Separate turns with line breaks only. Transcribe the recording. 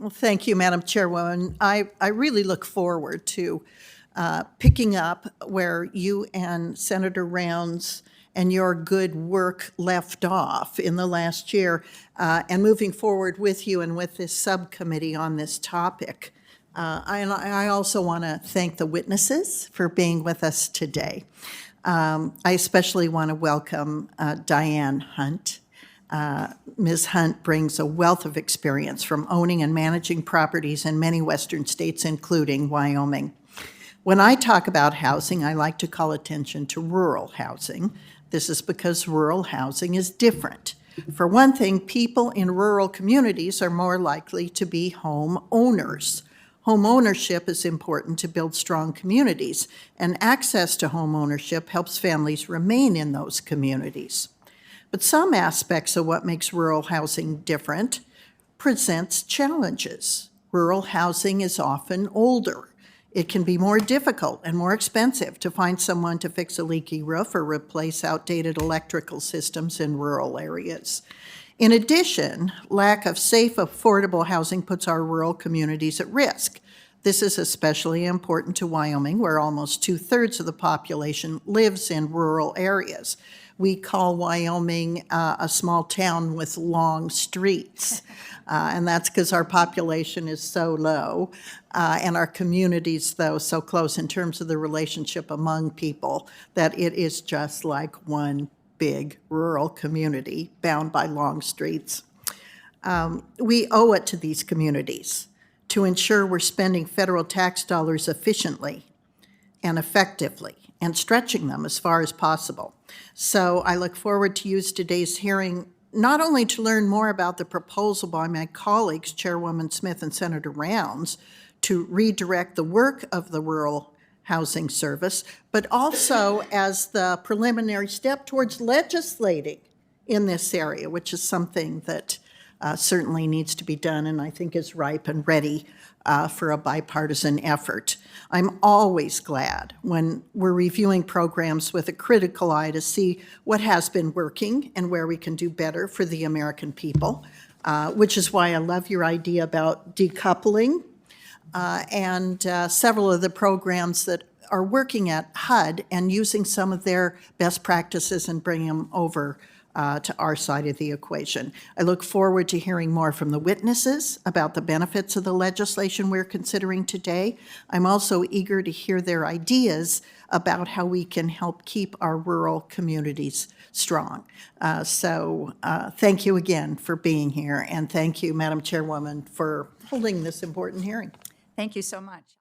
Well, thank you, Madam Chairwoman. I really look forward to picking up where you and Senator Rounds and your good work left off in the last year, and moving forward with you and with this subcommittee on this topic. I also want to thank the witnesses for being with us today. I especially want to welcome Diane Hunt. Ms. Hunt brings a wealth of experience from owning and managing properties in many western states, including Wyoming. When I talk about housing, I like to call attention to rural housing. This is because rural housing is different. For one thing, people in rural communities are more likely to be home owners. Home ownership is important to build strong communities, and access to home ownership helps families remain in those communities. But some aspects of what makes rural housing different presents challenges. Rural housing is often older. It can be more difficult and more expensive to find someone to fix a leaky roof or replace outdated electrical systems in rural areas. In addition, lack of safe, affordable housing puts our rural communities at risk. This is especially important to Wyoming, where almost 2/3 of the population lives in rural areas. We call Wyoming a small town with long streets, and that's because our population is so low, and our communities, though, so close in terms of the relationship among people that it is just like one big rural community bound by long streets. We owe it to these communities to ensure we're spending federal tax dollars efficiently and effectively and stretching them as far as possible. So I look forward to use today's hearing not only to learn more about the proposal by my colleagues, Chairwoman Smith and Senator Rounds, to redirect the work of the Rural Housing Service, but also as the preliminary step towards legislating in this area, which is something that certainly needs to be done and I think is ripe and ready for a bipartisan effort. I'm always glad when we're reviewing programs with a critical eye to see what has been working and where we can do better for the American people, which is why I love your idea about decoupling and several of the programs that are working at HUD and using some of their best practices and bringing them over to our side of the equation. I look forward to hearing more from the witnesses about the benefits of the legislation we're considering today. I'm also eager to hear their ideas about how we can help keep our rural communities strong. So thank you again for being here, and thank you, Madam Chairwoman, for holding this important hearing.
Thank you so much.